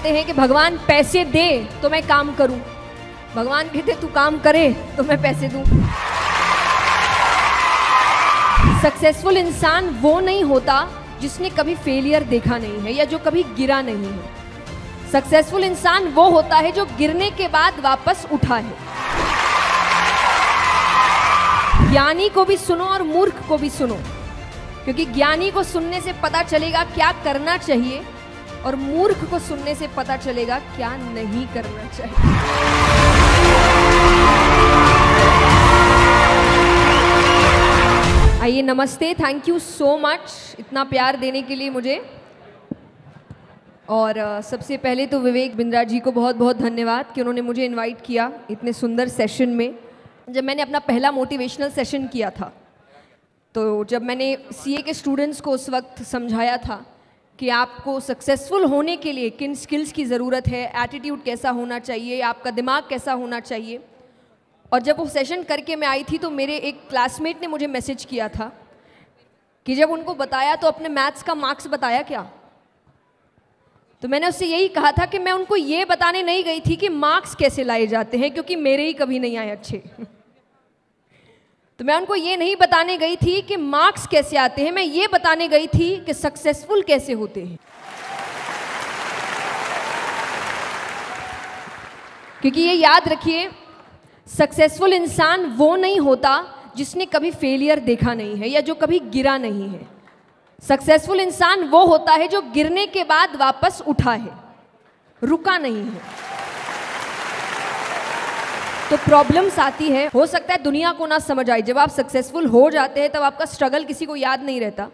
कहते हैं कि भगवान पैसे दे तो मैं काम करूं, भगवान कहते तू काम करे तो मैं पैसे दूं। सक्सेसफुल इंसान वो नहीं होता जिसने कभी फेलियर देखा नहीं है या जो कभी गिरा नहीं है। सक्सेसफुल इंसान वो होता है जो गिरने के बाद वापस उठा है। ज्ञानी को भी सुनो और मूर्ख को भी सुनो, क्योंकि ज्ञानी को सुनने से पता चलेगा क्या करना चाहिए और मूर्ख को सुनने से पता चलेगा क्या नहीं करना चाहिए। आइए, नमस्ते, थैंक यू सो मच इतना प्यार देने के लिए मुझे। और सबसे पहले तो विवेक बिंद्रा जी को बहुत बहुत धन्यवाद कि उन्होंने मुझे इनवाइट किया इतने सुंदर सेशन में। जब मैंने अपना पहला मोटिवेशनल सेशन किया था, तो जब मैंने सीए के स्टूडेंट्स को उस वक्त समझाया था कि आपको सक्सेसफुल होने के लिए किन स्किल्स की ज़रूरत है, एटीट्यूड कैसा होना चाहिए, आपका दिमाग कैसा होना चाहिए, और जब वो सेशन करके मैं आई थी तो मेरे एक क्लासमेट ने मुझे मैसेज किया था कि जब उनको बताया तो अपने मैथ्स का मार्क्स बताया क्या। तो मैंने उससे यही कहा था कि मैं उनको ये बताने नहीं गई थी कि मार्क्स कैसे लाए जाते हैं, क्योंकि मेरे ही कभी नहीं आए अच्छे। तो मैं उनको ये नहीं बताने गई थी कि मार्क्स कैसे आते हैं, मैं ये बताने गई थी कि सक्सेसफुल कैसे होते हैं। क्योंकि ये याद रखिए, सक्सेसफुल इंसान वो नहीं होता जिसने कभी फेलियर देखा नहीं है या जो कभी गिरा नहीं है। सक्सेसफुल इंसान वो होता है जो गिरने के बाद वापस उठा है, रुका नहीं है। तो प्रॉब्लम्स आती है, हो सकता है दुनिया को ना समझ आए। जब आप सक्सेसफुल हो जाते हैं तब आपका स्ट्रगल किसी को याद नहीं रहता।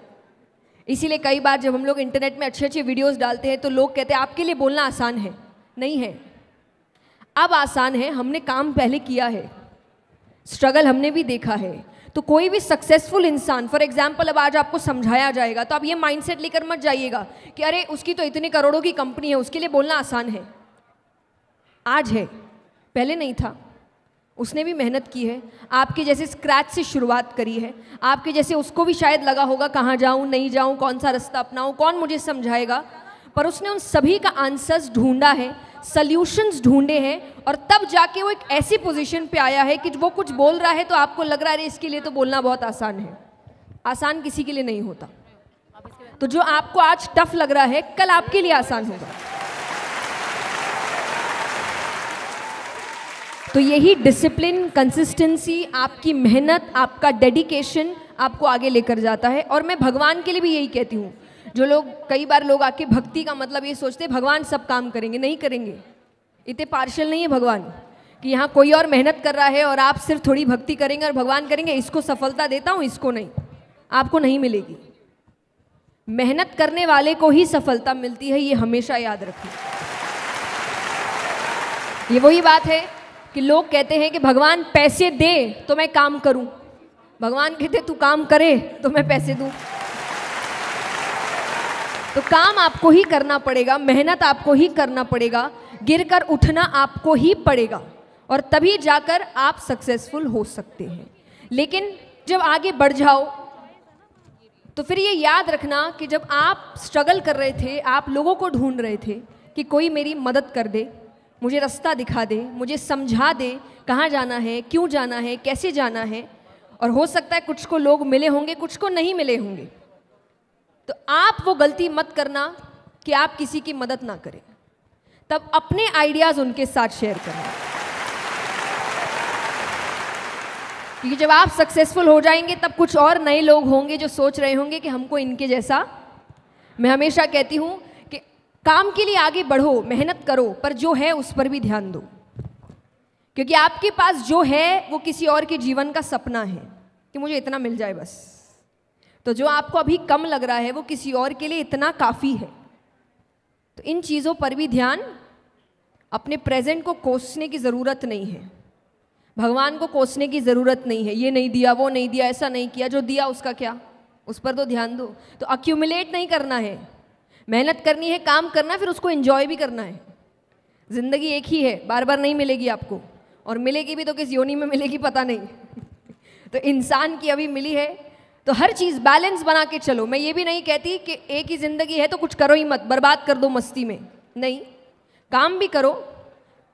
इसीलिए कई बार जब हम लोग इंटरनेट में अच्छे अच्छे वीडियोस डालते हैं तो लोग कहते हैं आपके लिए बोलना आसान है। नहीं है, अब आसान है, हमने काम पहले किया है, स्ट्रगल हमने भी देखा है। तो कोई भी सक्सेसफुल इंसान, फॉर एग्जाम्पल अब आज आपको समझाया जाएगा तो आप ये माइंडसेट लेकर मत जाइएगा कि अरे उसकी तो इतने करोड़ों की कंपनी है, उसके लिए बोलना आसान है। आज है, पहले नहीं था। उसने भी मेहनत की है, आपके जैसे स्क्रैच से शुरुआत करी है। आपके जैसे उसको भी शायद लगा होगा कहाँ जाऊँ, नहीं जाऊँ, कौन सा रास्ता अपनाऊँ, कौन मुझे समझाएगा। पर उसने उन सभी का आंसर्स ढूंढा है, सल्यूशंस ढूंढे हैं, और तब जाके वो एक ऐसी पोजीशन पे आया है कि वो कुछ बोल रहा है तो आपको लग रहा है इसके लिए तो बोलना बहुत आसान है। आसान किसी के लिए नहीं होता। तो जो आपको आज टफ लग रहा है कल आपके लिए आसान होगा। तो यही डिसिप्लिन, कंसिस्टेंसी, आपकी मेहनत, आपका डेडिकेशन आपको आगे लेकर जाता है। और मैं भगवान के लिए भी यही कहती हूँ। जो लोग, कई बार लोग आके भक्ति का मतलब ये सोचते हैं भगवान सब काम करेंगे, नहीं करेंगे। इतने पार्शियल नहीं है भगवान कि यहाँ कोई और मेहनत कर रहा है और आप सिर्फ थोड़ी भक्ति करेंगे और भगवान करेंगे इसको सफलता देता हूँ, इसको नहीं। आपको नहीं मिलेगी। मेहनत करने वाले को ही सफलता मिलती है, ये हमेशा याद रखिए। ये वही बात है कि लोग कहते हैं कि भगवान पैसे दे तो मैं काम करूं, भगवान कहते तू काम करे तो मैं पैसे दूं। तो काम आपको ही करना पड़ेगा, मेहनत आपको ही करना पड़ेगा, गिरकर उठना आपको ही पड़ेगा, और तभी जाकर आप सक्सेसफुल हो सकते हैं। लेकिन जब आगे बढ़ जाओ तो फिर ये याद रखना कि जब आप स्ट्रगल कर रहे थे, आप लोगों को ढूंढ रहे थे कि कोई मेरी मदद कर दे, मुझे रास्ता दिखा दे, मुझे समझा दे कहाँ जाना है, क्यों जाना है, कैसे जाना है। और हो सकता है कुछ को लोग मिले होंगे, कुछ को नहीं मिले होंगे। तो आप वो गलती मत करना कि आप किसी की मदद ना करें। तब अपने आइडियाज़ उनके साथ शेयर करें, क्योंकि जब आप सक्सेसफुल हो जाएंगे तब कुछ और नए लोग होंगे जो सोच रहे होंगे कि हमको इनके जैसा। मैं हमेशा कहती हूँ कि काम के लिए आगे बढ़ो, मेहनत करो, पर जो है उस पर भी ध्यान दो, क्योंकि आपके पास जो है वो किसी और के जीवन का सपना है कि मुझे इतना मिल जाए बस। तो जो आपको अभी कम लग रहा है वो किसी और के लिए इतना काफ़ी है। तो इन चीज़ों पर भी ध्यान, अपने प्रेजेंट को कोसने की ज़रूरत नहीं है, भगवान को कोसने की ज़रूरत नहीं है। ये नहीं दिया, वो नहीं दिया, ऐसा नहीं किया, जो दिया उसका क्या, उस पर तो ध्यान दो। तो अक्यूमुलेट नहीं करना है, मेहनत करनी है, काम करना है, फिर उसको एंजॉय भी करना है। ज़िंदगी एक ही है, बार बार नहीं मिलेगी आपको, और मिलेगी भी तो किस योनि में मिलेगी पता नहीं। तो इंसान की अभी मिली है, तो हर चीज़ बैलेंस बना के चलो। मैं ये भी नहीं कहती कि एक ही ज़िंदगी है तो कुछ करो ही मत, बर्बाद कर दो मस्ती में, नहीं। काम भी करो,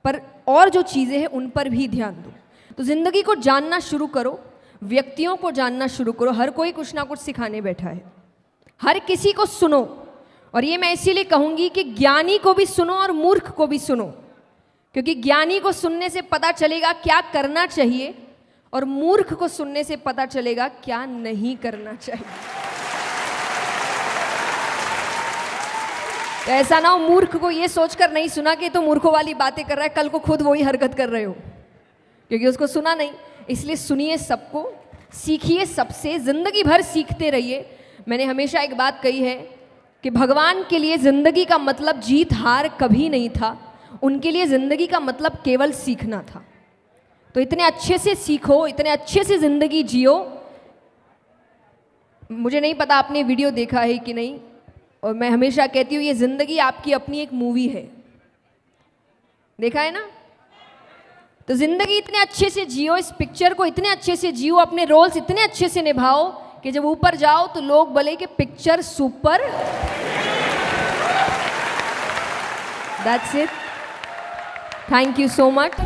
पर और जो चीज़ें हैं उन पर भी ध्यान दो। तो ज़िंदगी को जानना शुरू करो, व्यक्तियों को जानना शुरू करो। हर कोई कुछ ना कुछ सिखाने बैठा है, हर किसी को सुनो। और ये मैं इसीलिए कहूँगी कि ज्ञानी को भी सुनो और मूर्ख को भी सुनो, क्योंकि ज्ञानी को सुनने से पता चलेगा क्या करना चाहिए, और मूर्ख को सुनने से पता चलेगा क्या नहीं करना चाहिए। तो ऐसा ना हो मूर्ख को ये सोचकर नहीं सुना कि तो मूर्खों वाली बातें कर रहा है, कल को खुद वही हरकत कर रहे हो, क्योंकि उसको सुना नहीं। इसलिए सुनिए सबको, सीखिए सबसे, जिंदगी भर सीखते रहिए। मैंने हमेशा एक बात कही है कि भगवान के लिए जिंदगी का मतलब जीत हार कभी नहीं था, उनके लिए जिंदगी का मतलब केवल सीखना था। तो इतने अच्छे से सीखो, इतने अच्छे से जिंदगी जियो। मुझे नहीं पता आपने वीडियो देखा है कि नहीं, और मैं हमेशा कहती हूँ ये जिंदगी आपकी अपनी एक मूवी है, देखा है ना? तो जिंदगी इतने अच्छे से जियो, इस पिक्चर को इतने अच्छे से जियो, अपने रोल्स इतने अच्छे से निभाओ कि जब ऊपर जाओ तो लोग बोले कि picture super. That's it, thank you so much.